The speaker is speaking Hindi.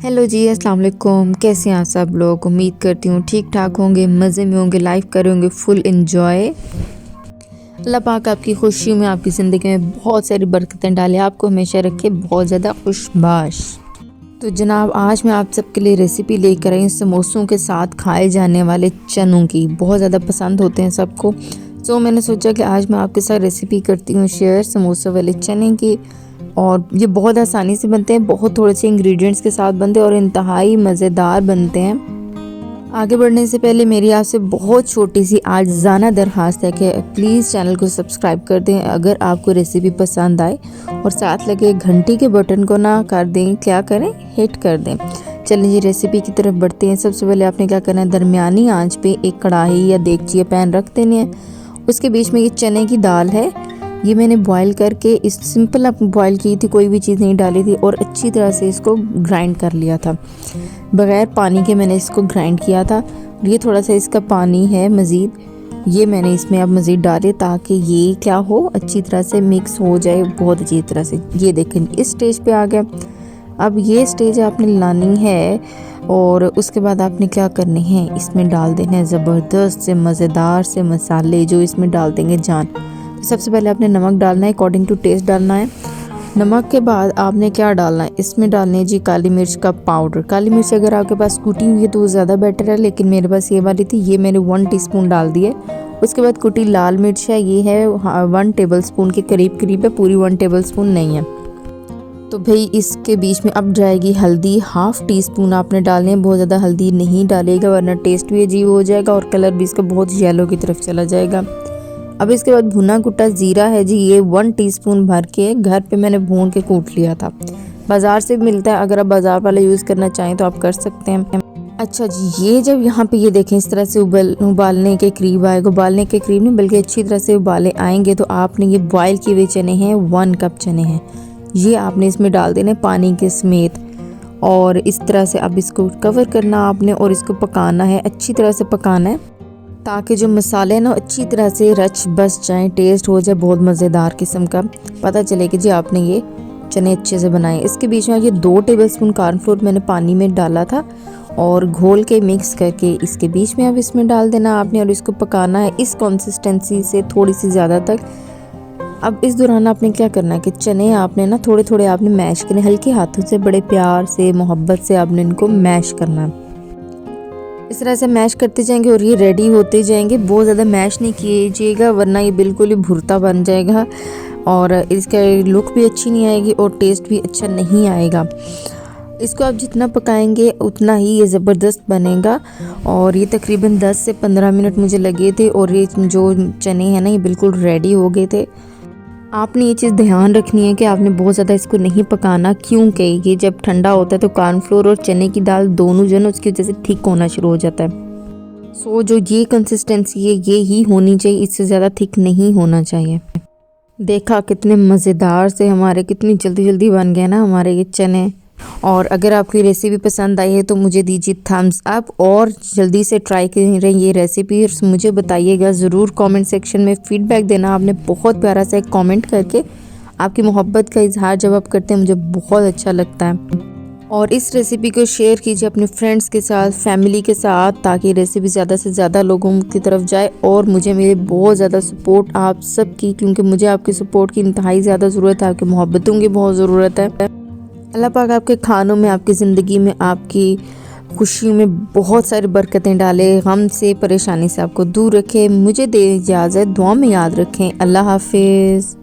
हेलो जी, अस्सलाम वालेकुम। कैसे हैं आप सब लोग? उम्मीद करती हूँ ठीक ठाक होंगे, मज़े में होंगे, लाइफ करेंगे फुल एंजॉय। अल्लाह पाक आपकी खुशी में, आपकी ज़िंदगी में बहुत सारी बरकतें डाले, आपको हमेशा रखे बहुत ज़्यादा खुशबाश। तो जनाब, आज मैं आप सबके लिए रेसिपी लेकर आई हूँ समोसों के साथ खाए जाने वाले चनों की। बहुत ज़्यादा पसंद होते हैं सबको। तो मैंने सोचा कि आज मैं आपके साथ रेसिपी करती हूँ शेयर समोसे वाले चने की। और ये बहुत आसानी से बनते हैं, बहुत थोड़े से इंग्रेडिएंट्स के साथ बनते हैं और इंतहाई मज़ेदार बनते हैं। आगे बढ़ने से पहले मेरी आपसे बहुत छोटी सी आजाना दरख्वास्त है कि प्लीज़ चैनल को सब्सक्राइब कर दें अगर आपको रेसिपी पसंद आए, और साथ लगे घंटी के बटन को ना कर दें, क्या करें, हिट कर दें। चलिए जी रेसिपी की तरफ बढ़ते हैं। सबसे पहले आपने क्या करना है, दरमियानी आंच पे एक कढ़ाई या देगची या पैन रख देनी है। उसके बीच में ये चने की दाल है, ये मैंने बॉईल करके इस सिंपल बॉईल की थी, कोई भी चीज़ नहीं डाली थी, और अच्छी तरह से इसको ग्राइंड कर लिया था। बग़ैर पानी के मैंने इसको ग्राइंड किया था। ये थोड़ा सा इसका पानी है मज़ीद, ये मैंने इसमें अब मज़ीद डाले ताकि ये क्या हो, अच्छी तरह से मिक्स हो जाए बहुत अच्छी तरह से। ये देखें इस स्टेज पे आ गया। अब ये स्टेज आपने लानी है और उसके बाद आपने क्या करने हैं, इसमें डाल देने हैं ज़बरदस्त से मज़ेदार से मसाले जो इसमें डाल देंगे जान। सबसे पहले आपने नमक डालना है, अकॉर्डिंग टू टेस्ट डालना है। नमक के बाद आपने क्या डालना है, इसमें डालने है जी काली मिर्च का पाउडर। काली मिर्च अगर आपके पास कुटी हुई है तो ज़्यादा बेटर है, लेकिन मेरे पास ये वाली थी, ये मैंने 1 टीस्पून डाल दिए। उसके बाद कुटी लाल मिर्च है, ये है 1 टेबल स्पून के करीब है, पूरी 1 टेबल स्पून नहीं है। तो भाई इसके बीच में अब जाएगी हल्दी, 1/2 टीस्पून आपने डालने हैं। बहुत ज़्यादा हल्दी नहीं डालेगा वरना टेस्ट भी अजीब हो जाएगा और कलर भी इसका बहुत येलो की तरफ चला जाएगा। अब इसके बाद भुना कुटा ज़ीरा है जी, ये 1 टीस्पून भर के घर पे मैंने भून के कूट लिया था। बाज़ार से भी मिलता है, अगर आप बाज़ार वाला यूज़ करना चाहें तो आप कर सकते हैं। अच्छा जी, ये जब यहाँ पे ये देखें इस तरह से उबालने के करीब आएगा, उबालने के करीब नहीं बल्कि अच्छी तरह से उबाले आएंगे, तो आपने ये बॉयल किए हुए चने हैं, 1 कप चने हैं, ये आपने इसमें डाल देने पानी के समेत। और इस तरह से अब इसको कवर करना आपने और इसको पकाना है, अच्छी तरह से पकाना है ताकि जो मसाले ना अच्छी तरह से रच बस जाएं, टेस्ट हो जाए बहुत मज़ेदार किस्म का, पता चले कि जी आपने ये चने अच्छे से बनाए। इसके बीच में ये 2 टेबलस्पून कॉर्नफ्लोर मैंने पानी में डाला था और घोल के मिक्स करके इसके बीच में अब इसमें डाल देना आपने और इसको पकाना है इस कंसिस्टेंसी से थोड़ी सी ज़्यादा तक। अब इस दौरान आपने क्या करना है कि चने आपने ना थोड़े थोड़े आपने मैश करने, हल्के हाथों से, बड़े प्यार से, मोहब्बत से आपने इनको मैश करना है। इस तरह से मैश करते जाएंगे और ये रेडी होते जाएंगे। बहुत ज़्यादा मैश नहीं कीजिएगा वरना ये बिल्कुल ही भुरता बन जाएगा और इसका लुक भी अच्छी नहीं आएगी और टेस्ट भी अच्छा नहीं आएगा। इसको आप जितना पकाएंगे उतना ही ये ज़बरदस्त बनेगा। और ये तकरीबन 10 से 15 मिनट मुझे लगे थे और ये जो चने हैं ना ये बिल्कुल रेडी हो गए थे। आपने ये चीज़ ध्यान रखनी है कि आपने बहुत ज़्यादा इसको नहीं पकाना, क्योंकि ये जब ठंडा होता है तो कॉर्नफ्लोर और चने की दाल दोनों जो है उसकी वजह से थिक होना शुरू हो जाता है। सो जो ये कंसिस्टेंसी है ये ही होनी चाहिए, इससे ज़्यादा थिक नहीं होना चाहिए। देखा कितने मज़ेदार से हमारे, कितनी जल्दी जल्दी बन गए ना हमारे ये चने। और अगर आपको ये रेसिपी पसंद आई है तो मुझे दीजिए थम्स अप और जल्दी से ट्राई करें ये रेसिपी और मुझे बताइएगा ज़रूर। कमेंट सेक्शन में फ़ीडबैक देना। आपने बहुत प्यारा सा एक कमेंट करके आपकी मोहब्बत का इजहार जब आप करते हैं मुझे बहुत अच्छा लगता है। और इस रेसिपी को शेयर कीजिए अपने फ्रेंड्स के साथ, फैमिली के साथ, ताकि रेसिपी ज़्यादा से ज़्यादा लोगों की तरफ जाए। और मुझे मेरे बहुत ज़्यादा सपोर्ट आप सब की, क्योंकि मुझे आपकी सपोर्ट की इंतहाई ज़्यादा ज़रूरत है, आपकी मोहब्बतों की बहुत ज़रूरत है। अल्लाह पाक आपके खानों में, आपकी ज़िंदगी में, आपकी खुशी में बहुत सारी बरकतें डाले, गम से, परेशानी से आपको दूर रखे। मुझे दे इजाज़त, दुआ में याद रखें। अल्लाह हाफिज़।